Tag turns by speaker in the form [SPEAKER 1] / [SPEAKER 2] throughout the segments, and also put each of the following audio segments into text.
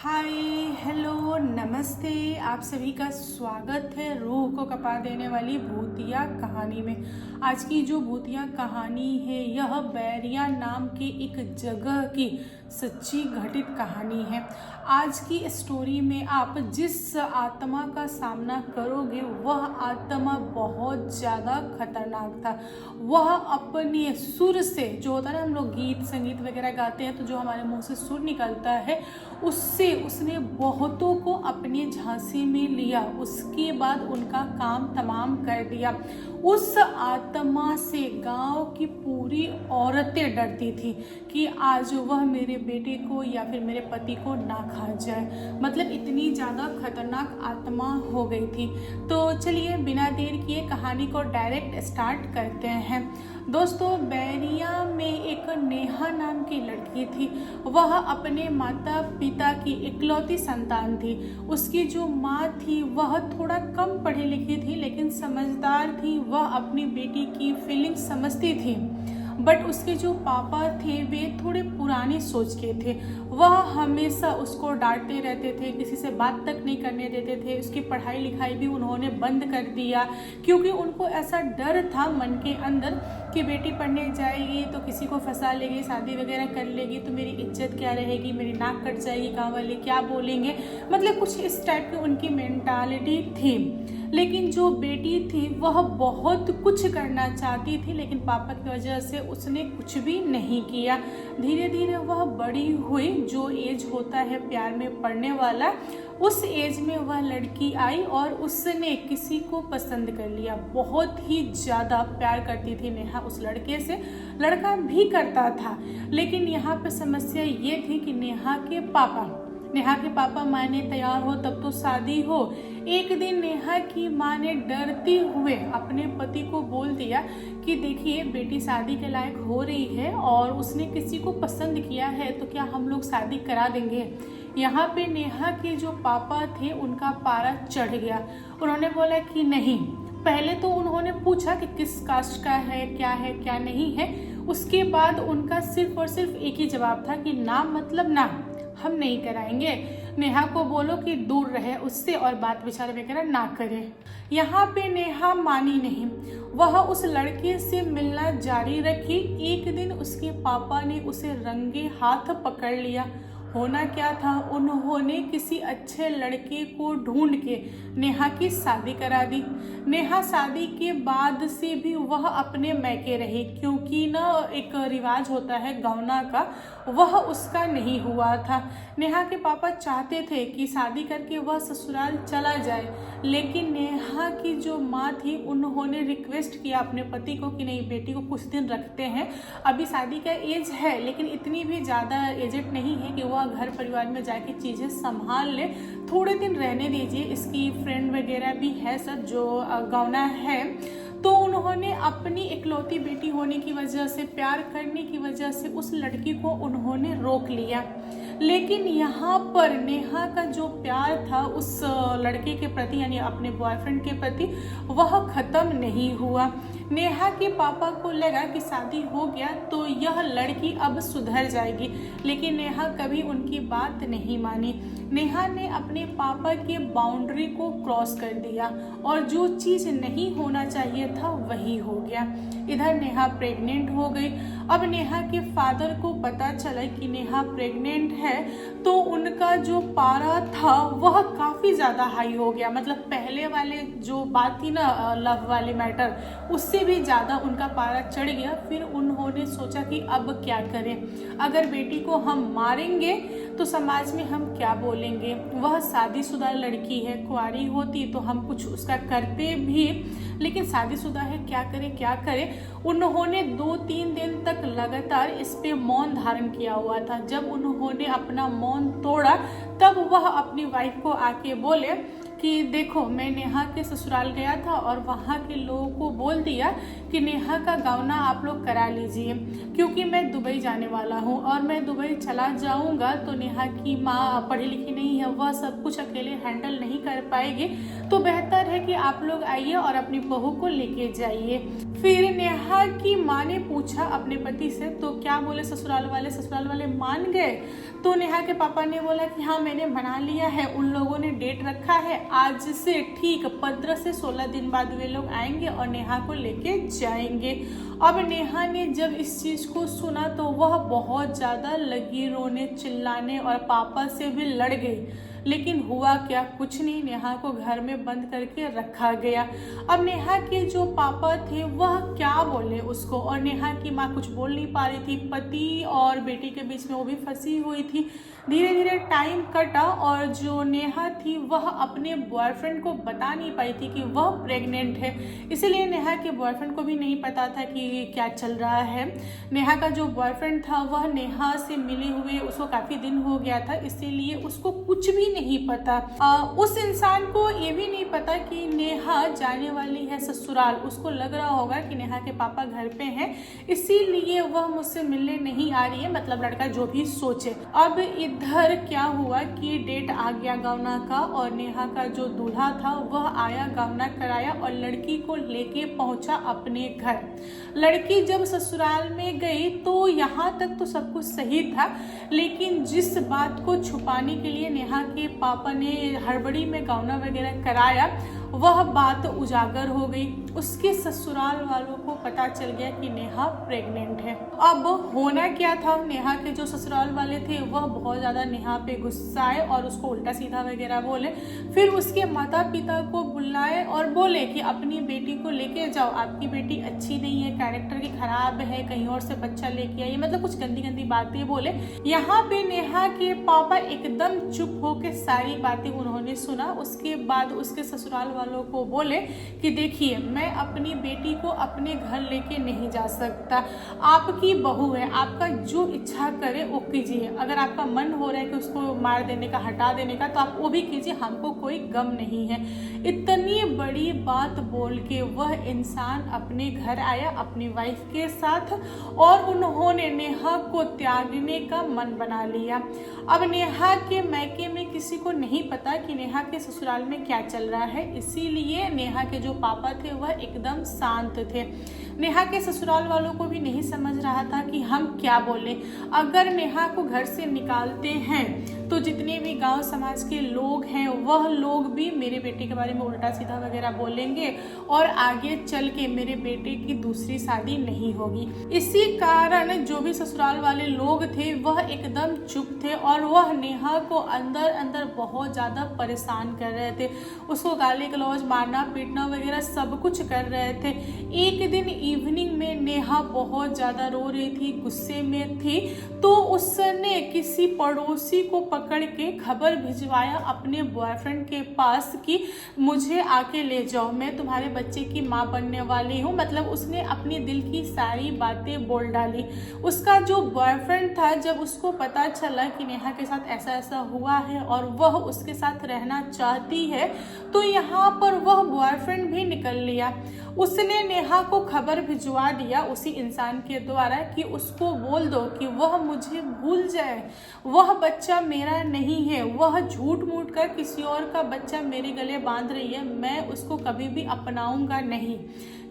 [SPEAKER 1] हाय, hello, नमस्ते। आप सभी का स्वागत है रूह को कपा देने वाली भूतिया कहानी में। आज की जो भूतिया कहानी है यह बैरिया नाम के एक जगह की सच्ची घटित कहानी है। आज की स्टोरी में आप जिस आत्मा का सामना करोगे वह आत्मा बहुत ज़्यादा खतरनाक था। वह अपने सुर से, जो होता है ना, हम लोग गीत संगीत वगैरह गाते हैं तो जो हमारे मुंह से सुर निकलता है उससे उसने बहुतों को अपने झांसे में लिया। उसके बाद उनका काम तमाम कर दिया। उस आत्मा से गांव की पूरी औरतें डरती थी कि आज वह मेरे बेटे को या फिर मेरे पति को ना खा जाए। मतलब इतनी ज़्यादा खतरनाक आत्मा हो गई थी। तो चलिए बिना देर किए कहानी को डायरेक्ट स्टार्ट करते हैं। दोस्तों, बैरिया में एक नेहा नाम की लड़की थी। वह अपने माता पिता की इकलौती संतान थी। उसकी जो माँ थी वह थोड़ा कम पढ़ी लिखी थी लेकिन समझदार थी। वह अपनी बेटी की फीलिंग समझती थी। बट उसके जो पापा थे वे थोड़े पुरानी सोच के थे। वह हमेशा उसको डांटते रहते थे, किसी से बात तक नहीं करने देते थे। उसकी पढ़ाई लिखाई भी उन्होंने बंद कर दिया क्योंकि उनको ऐसा डर था मन के अंदर कि बेटी पढ़ने जाएगी तो किसी को फंसा लेगी, शादी वगैरह कर लेगी तो मेरी इज्जत क्या रहेगी, मेरी नाक कट जाएगी, गाँव वाले क्या बोलेंगे। मतलब कुछ इस टाइप की उनकी मेंटालिटी थी। लेकिन जो बेटी थी वह बहुत कुछ करना चाहती थी लेकिन पापा की वजह से उसने कुछ भी नहीं किया। धीरे धीरे वह बड़ी हुई। जो एज होता है प्यार में पड़ने वाला, उस एज में वह लड़की आई और उसने किसी को पसंद कर लिया। बहुत ही ज़्यादा प्यार करती थी नेहा उस लड़के से। लड़का भी करता था लेकिन यहाँ पे समस्या ये थी कि नेहा के पापा माने तैयार हो तब तो शादी हो। एक दिन नेहा की माँ ने डरते हुए अपने पति को बोल दिया कि देखिए बेटी शादी के लायक हो रही है और उसने किसी को पसंद किया है तो क्या हम लोग शादी करा देंगे। यहाँ पे नेहा के जो पापा थे उनका पारा चढ़ गया। उन्होंने बोला कि नहीं। पहले तो उन्होंने पूछा कि किस कास्ट का है क्या नहीं है। उसके बाद उनका सिर्फ और सिर्फ एक ही जवाब था कि ना मतलब ना, हम नहीं कराएंगे। नेहा को बोलो कि दूर रहे उससे और बात विचार वगैरह ना करे। यहाँ पे नेहा मानी नहीं। वह उस लड़के से मिलना जारी रखी। एक दिन उसके पापा ने उसे रंगे हाथ पकड़ लिया। होना क्या था, उन्होंने किसी अच्छे लड़के को ढूंढ के नेहा की शादी करा दी। नेहा शादी के बाद से भी वह अपने मैके रही क्योंकि ना एक रिवाज होता है गौना का, वह उसका नहीं हुआ था। नेहा के पापा चाहते थे कि शादी करके वह ससुराल चला जाए लेकिन नेहा की जो माँ थी उन्होंने रिक्वेस्ट किया अपने पति को कि नहीं, बेटी को कुछ दिन रखते हैं, अभी शादी का एज है लेकिन इतनी भी ज़्यादा एजेड नहीं है कि वह घर परिवार में जाके चीज़ें संभाल ले, थोड़े दिन रहने दीजिए। इसकी फ्रेंड वगैरह भी है सब जो गौना है। तो उन्होंने अपनी इकलौती बेटी होने की वजह से, प्यार करने की वजह से उस लड़की को उन्होंने रोक लिया। लेकिन यहाँ पर नेहा का जो प्यार था उस लड़के के प्रति यानी अपने बॉयफ्रेंड के प्रति वह ख़त्म नहीं हुआ। नेहा के पापा को लगा कि शादी हो गया तो यह लड़की अब सुधर जाएगी लेकिन नेहा कभी उनकी बात नहीं मानी। नेहा ने अपने पापा के बाउंड्री को क्रॉस कर दिया और जो चीज़ नहीं होना चाहिए था वही हो गया। इधर नेहा प्रेग्नेंट हो गई। अब नेहा के फादर को पता चला कि नेहा प्रेग्नेंट है तो उनका जो पारा था वह काफ़ी ज़्यादा हाई हो गया। मतलब पहले वाले जो बात थी ना, लव वाले मैटर, उससे भी ज़्यादा उनका पारा चढ़ गया। फिर उन्होंने सोचा कि अब क्या करें, अगर बेटी को हम मारेंगे तो समाज में हम क्या बोलेंगे। वह शादीशुदा लड़की है, कुंवारी होती तो हम कुछ उसका करते भी, लेकिन शादीशुदा है, क्या करें। उन्होंने 2-3 दिन तक लगातार इस पे मौन धारण किया हुआ था। जब उन्होंने अपना मौन तोड़ा तब वह अपनी वाइफ को आके बोले कि देखो, मैं नेहा के ससुराल गया था और वहाँ के लोगों को बोल दिया कि नेहा का गौना आप लोग करा लीजिए क्योंकि मैं दुबई जाने वाला हूँ और मैं दुबई चला जाऊँगा तो नेहा की माँ पढ़ी लिखी नहीं है, वह सब कुछ अकेले हैंडल नहीं कर पाएगी, तो बेहतर है कि आप लोग आइए और अपनी बहू को लेके जाइए। फिर नेहा की माँ ने पूछा अपने पति से, तो क्या बोले ससुराल वाले मान गए। तो नेहा के पापा ने बोला कि हाँ मैंने मना लिया है, उन लोगों ने डेट रखा है, आज से ठीक 15 से 16 दिन बाद वे लोग आएंगे और नेहा को लेके जाएंगे। अब नेहा ने जब इस चीज़ को सुना तो वह बहुत ज़्यादा लगी रोने चिल्लाने और पापा से भी लड़ गई। लेकिन हुआ क्या, कुछ नहीं, नेहा को घर में बंद करके रखा गया। अब नेहा के जो पापा थे वह क्या बोले उसको, और नेहा की माँ कुछ बोल नहीं पा रही थी, पति और बेटी के बीच में वो भी फंसी हुई थी। धीरे धीरे टाइम कटा और जो नेहा थी वह अपने बॉयफ्रेंड को बता नहीं पाई थी कि वह प्रेग्नेंट है, इसीलिए नेहा के बॉयफ्रेंड को भी नहीं पता था कि क्या चल रहा है। नेहा का जो बॉयफ्रेंड था वह नेहा से मिले हुए उसको काफ़ी दिन हो गया था, इसीलिए उसको कुछ भी नहीं पता। उस इंसान को ये भी नहीं पता कि नेहा जाने वाली है ससुराल। उसको लग रहा होगा कि नेहा के पापा घर पे हैं, इसीलिए वह मुझसे मिलने नहीं आ रही है, मतलब लड़का जो भी सोचे। अब इधर क्या हुआ कि डेट आ गया गौना का और नेहा का जो दूल्हा था वह आया, गौना कराया और लड़की को लेके पहुंचा अपने घर। लड़की जब ससुराल में गई तो यहाँ तक तो सब कुछ सही था, लेकिन जिस बात को छुपाने के लिए नेहा के पापा ने हड़बड़ी में गौना वगैरह कराया वह बात उजागर हो गई। उसके ससुराल वालों को पता चल गया कि नेहा प्रेग्नेंट है। अब होना क्या था, नेहा के जो ससुराल वाले थे वह बहुत ज़्यादा नेहा पे गुस्साए और उसको उल्टा सीधा वगैरह बोले। फिर उसके माता पिता को बुलाए और बोले कि अपनी बेटी को लेके जाओ, आपकी बेटी अच्छी नहीं है, कैरेक्टर की खराब है, कहीं और से बच्चा लेके आइए, मतलब कुछ गंदी गंदी बातें बोले। यहाँ पे नेहा के पापा एकदम चुप होके सारी बातें उन्होंने सुना। उसके बाद उसके ससुराल वालों को बोले कि देखिए मैं अपनी बेटी को अपने घर लेके नहीं जा सकता, आपकी बहू है, आपका जो इच्छा करे वो कीजिए, अगर आपका मन हो रहा है कि उसको मार देने का, हटा देने का, तो आप वो भी कीजिए, हमको कोई गम नहीं है। इतनी बड़ी बात बोल के वह इंसान अपने घर आया अपनी वाइफ के साथ और उन्होंने नेहा को त्यागने का मन बना लिया। अब नेहा के मैके में किसी को नहीं पता कि नेहा के ससुराल में क्या चल रहा है, इसीलिए नेहा के जो पापा थे वह एकदम शांत थे। नेहा के ससुराल वालों को भी नहीं समझ रहा था कि हम क्या बोलें। अगर नेहा को घर से निकालते हैं तो जितने भी गांव समाज के लोग हैं वह लोग भी मेरे बेटे के बारे में उल्टा सीधा वगैरह बोलेंगे और आगे चल के मेरे बेटे की दूसरी शादी नहीं होगी। इसी कारण जो भी ससुराल वाले लोग थे वह एकदम चुप थे और वह नेहा को अंदर अंदर बहुत ज़्यादा परेशान कर रहे थे। उसको गाली गलौज, मारना पीटना वगैरह सब कुछ कर रहे थे। एक दिन इवनिंग में नेहा बहुत ज़्यादा रो रही थी, गुस्से में थी, तो उसने किसी पड़ोसी को पकड़ के खबर भिजवाया अपने बॉयफ्रेंड के पास कि मुझे आके ले जाओ, मैं तुम्हारे बच्चे की माँ बनने वाली हूँ। मतलब उसने अपनी दिल की सारी बातें बोल डाली। उसका जो बॉयफ्रेंड था, जब उसको पता चला कि नेहा के साथ ऐसा ऐसा हुआ है और वह उसके साथ रहना चाहती है, तो यहाँ पर वह बॉयफ्रेंड भी निकल लिया। उसने नेहा को खबर भिजवा दिया उसी इंसान के द्वारा कि उसको बोल दो कि वह मुझे भूल जाए, वह बच्चा मेरा नहीं है, वह झूठ मूठ कर किसी और का बच्चा मेरे गले बांध रही है, मैं उसको कभी भी अपनाऊंगा नहीं।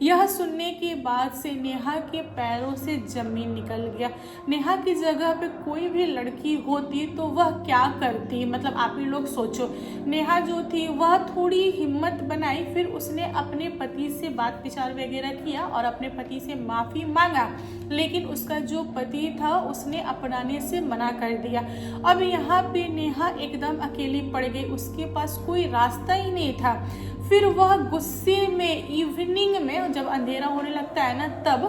[SPEAKER 1] यह सुनने के बाद से नेहा के पैरों से जमीन निकल गया। नेहा की जगह पे कोई भी लड़की होती तो वह क्या करती, मतलब आप ही लोग सोचो। नेहा जो थी वह थोड़ी हिम्मत बनाई, फिर उसने अपने पति से बात विचार वगैरह किया और अपने पति से माफ़ी मांगा, लेकिन उसका जो पति था उसने अपनाने से मना कर दिया। अब यहाँ पे नेहा एकदम अकेली पड़ गई, उसके पास कोई रास्ता ही नहीं था। फिर वह गुस्से में इवनिंग में जब अंधेरा होने लगता है ना, तब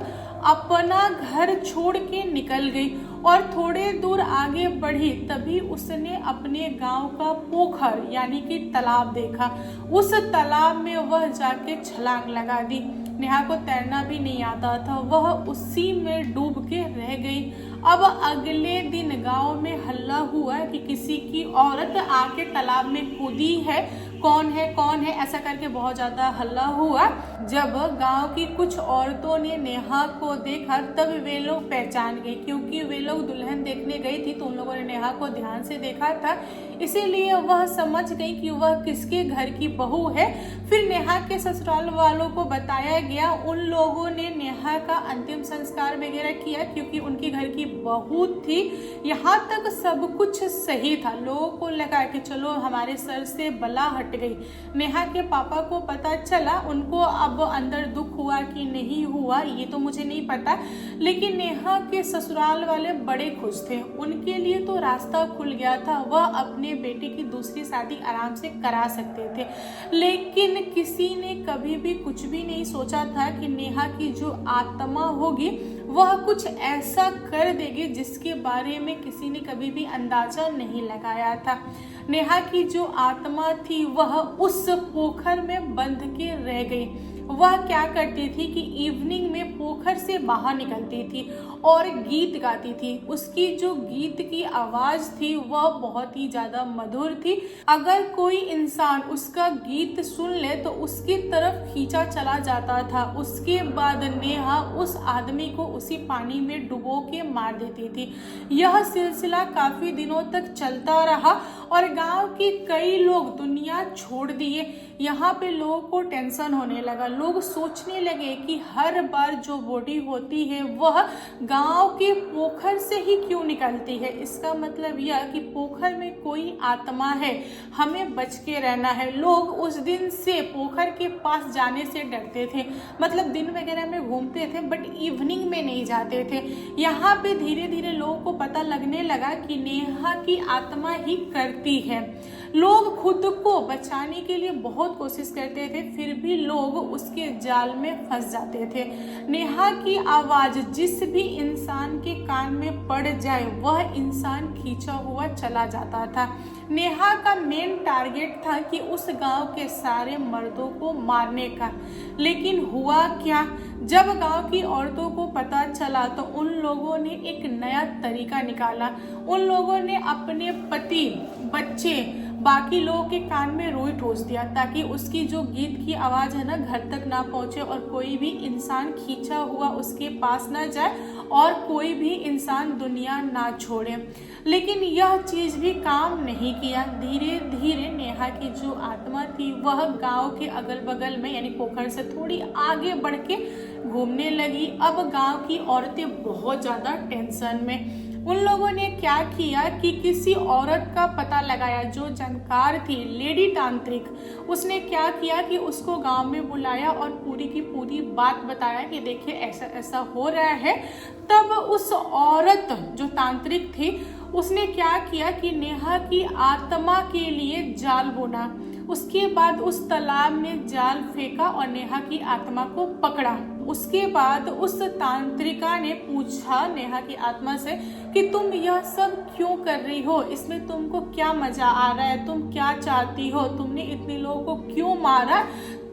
[SPEAKER 1] अपना घर छोड़ के निकल गई और थोड़े दूर आगे बढ़ी, तभी उसने अपने गांव का पोखर यानी कि तालाब देखा। उस तालाब में वह जाके छलांग लगा दी। नेहा को तैरना भी नहीं आता था, वह उसी में डूब के रह गई। अब अगले दिन गांव में हल्ला हुआ कि किसी की औरत आके तालाब में कूदी है, कौन है ऐसा करके बहुत ज़्यादा हल्ला हुआ। जब गांव की कुछ औरतों ने नेहा को देखा तब वे लोग पहचान गए, क्योंकि वे लोग दुल्हन देखने गई थी तो उन लोगों ने नेहा को ध्यान से देखा था, इसीलिए वह समझ गई कि वह किसके घर की बहू है। फिर नेहा के ससुराल वालों को बताया गया। उन लोगों ने नेहा का अंतिम संस्कार वगैरह किया क्योंकि उनके घर की बहू थी। यहाँ तक सब कुछ सही था। लोगों को लगा कि चलो हमारे सर से बला हट गई। नेहा के पापा को पता चला, उनको अब अंदर दुख हुआ कि नहीं हुआ ये तो मुझे नहीं पता, लेकिन नेहा के ससुराल वाले बड़े खुश थे। उनके लिए तो रास्ता खुल गया था, वह अपने बेटे की दूसरी शादी आराम से करा सकते थे। लेकिन किसी ने कभी भी कुछ भी नहीं सोचा था कि नेहा की जो आत्मा होगी वह कुछ ऐसा कर देगी जिसके बारे में किसी ने कभी भी अंदाजा नहीं लगाया था। नेहा की जो आत्मा थी वह उस पोखर में बंध के रह गई। वह क्या करती थी कि इवनिंग में पोखर से बाहर निकलती थी और गीत गाती थी। उसकी जो गीत की आवाज थी वह बहुत ही ज्यादा मधुर थी। अगर कोई इंसान उसका गीत सुन ले तो उसकी तरफ खींचा चला जाता था। उसके बाद नेहा उस आदमी को उसी पानी में डुबो के मार देती थी। यह सिलसिला काफी दिनों तक चलता रहा और गांव के कई लोग दुनिया छोड़ दिए। यहाँ पे लोगों को टेंशन होने लगा। लोग सोचने लगे कि हर बार जो बॉडी होती है वह गांव के पोखर से ही क्यों निकलती है। इसका मतलब यह कि पोखर में कोई आत्मा है, हमें बच के रहना है। लोग उस दिन से पोखर के पास जाने से डरते थे। मतलब दिन वगैरह में घूमते थे बट इवनिंग में नहीं जाते थे। यहाँ पे धीरे धीरे लोगों को पता लगने लगा कि नेहा की आत्मा ही करती है। लोग खुद को बचाने के लिए बहुत कोशिश करते थे, फिर भी लोग उसके जाल में फंस जाते थे। नेहा की आवाज जिस भी इंसान के कान में पड़ जाए वह इंसान खींचा हुआ चला जाता था। नेहा का मेन टारगेट था कि उस गांव के सारे मर्दों को मारने का। लेकिन हुआ क्या, जब गांव की औरतों को पता चला तो उन लोगों ने एक नया तरीका निकाला। उन लोगों ने अपने पति, बच्चे, बाकी लोगों के कान में रुई ठोस दिया ताकि उसकी जो गीत की आवाज़ है ना घर तक ना पहुंचे और कोई भी इंसान खींचा हुआ उसके पास ना जाए और कोई भी इंसान दुनिया ना छोड़े। लेकिन यह चीज़ भी काम नहीं किया। धीरे धीरे नेहा की जो आत्मा थी वह गांव के अगल बगल में यानी पोखर से थोड़ी आगे बढ़ के घूमने लगी। अब गांव की औरतें बहुत ज़्यादा टेंशन में। उन लोगों ने क्या किया कि किसी औरत का पता लगाया जो जानकार थी, लेडी तांत्रिक। उसने क्या किया कि उसको गांव में बुलाया और पूरी की पूरी बात बताया कि देखिए ऐसा ऐसा हो रहा है। तब उस औरत जो तांत्रिक थी उसने क्या किया कि नेहा की आत्मा के लिए जाल बुना। उसके बाद उस तालाब में जाल फेंका और नेहा की आत्मा को पकड़ा। उसके बाद उस तांत्रिका ने पूछा नेहा की आत्मा से कि तुम यह सब क्यों कर रही हो, इसमें तुमको क्या मजा आ रहा है, तुम क्या चाहती हो, तुमने इतने लोगों को क्यों मारा।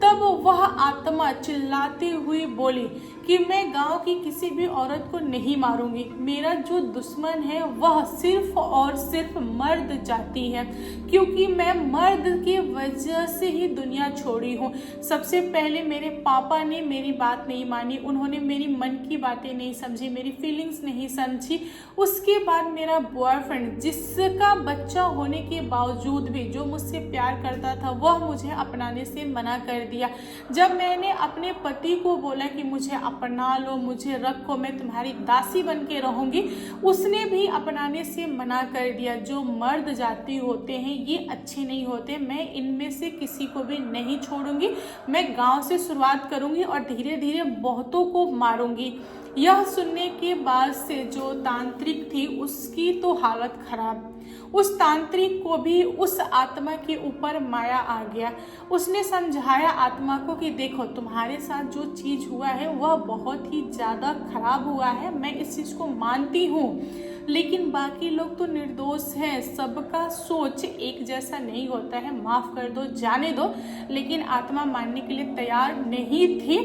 [SPEAKER 1] तब वह आत्मा चिल्लाती हुई बोली कि मैं गांव की किसी भी औरत को नहीं मारूंगी। मेरा जो दुश्मन है वह सिर्फ और सिर्फ मर्द जाति है, क्योंकि मैं मर्द की वजह से ही दुनिया छोड़ी हूँ। सबसे पहले मेरे पापा ने मेरी बात नहीं मानी, उन्होंने मेरी मन की बातें नहीं समझी, मेरी फीलिंग्स नहीं समझी। उसके बाद मेरा बॉयफ्रेंड, जिसका बच्चा होने के बावजूद भी जो मुझसे प्यार करता था, वह मुझे अपनाने से मना कर दिया। जब मैंने अपने पति को बोला कि मुझे अपना लो, मुझे रखो, मैं तुम्हारी दासी बन के रहूंगी, उसने भी अपनाने से मना कर दिया। जो मर्द जाति होते हैं ये अच्छे नहीं होते, मैं इनमें से किसी को भी नहीं छोड़ूंगी। मैं गांव से शुरुआत करूंगी और धीरे धीरे बहुतों को मारूंगी। यह सुनने के बाद से जो तांत्रिक थी उसकी तो हालत खराब। उस तांत्रिक को भी उस आत्मा के ऊपर माया आ गया। उसने समझाया आत्मा को कि देखो तुम्हारे साथ जो चीज हुआ है वह बहुत ही ज्यादा खराब हुआ है, मैं इस चीज को मानती हूँ, लेकिन बाकी लोग तो निर्दोष हैं, सबका सोच एक जैसा नहीं होता है, माफ कर दो, जाने दो। लेकिन आत्मा मानने के लिए तैयार नहीं थी।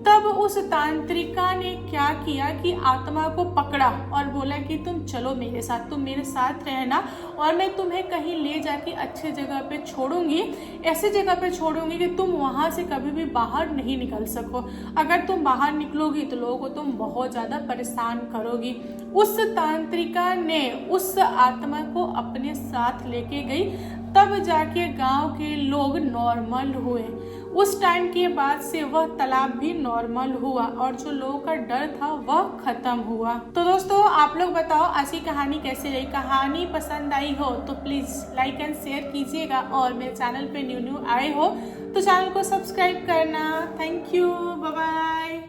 [SPEAKER 1] तब उस तांत्रिका ने क्या किया कि आत्मा को पकड़ा और बोला कि तुम चलो मेरे साथ, तुम मेरे साथ रहना और मैं तुम्हें कहीं ले जाके अच्छे जगह पे छोड़ूंगी, ऐसी जगह पे छोड़ूंगी कि तुम वहां से कभी भी बाहर नहीं निकल सको। अगर तुम बाहर निकलोगी तो लोगों को तुम बहुत ज़्यादा परेशान करोगी। उस तांत्रिका ने उस आत्मा को अपने साथ लेके गई, तब जाके गांव के लोग नॉर्मल हुए। उस टाइम के बाद से वह तालाब भी नॉर्मल हुआ और जो लोगों का डर था वह खत्म हुआ। तो दोस्तों आप लोग बताओ आज की कहानी कैसी रही। कहानी पसंद आई हो तो प्लीज लाइक एंड शेयर कीजिएगा और मेरे चैनल पे न्यू आए हो तो चैनल को सब्सक्राइब करना। Thank you, bye bye.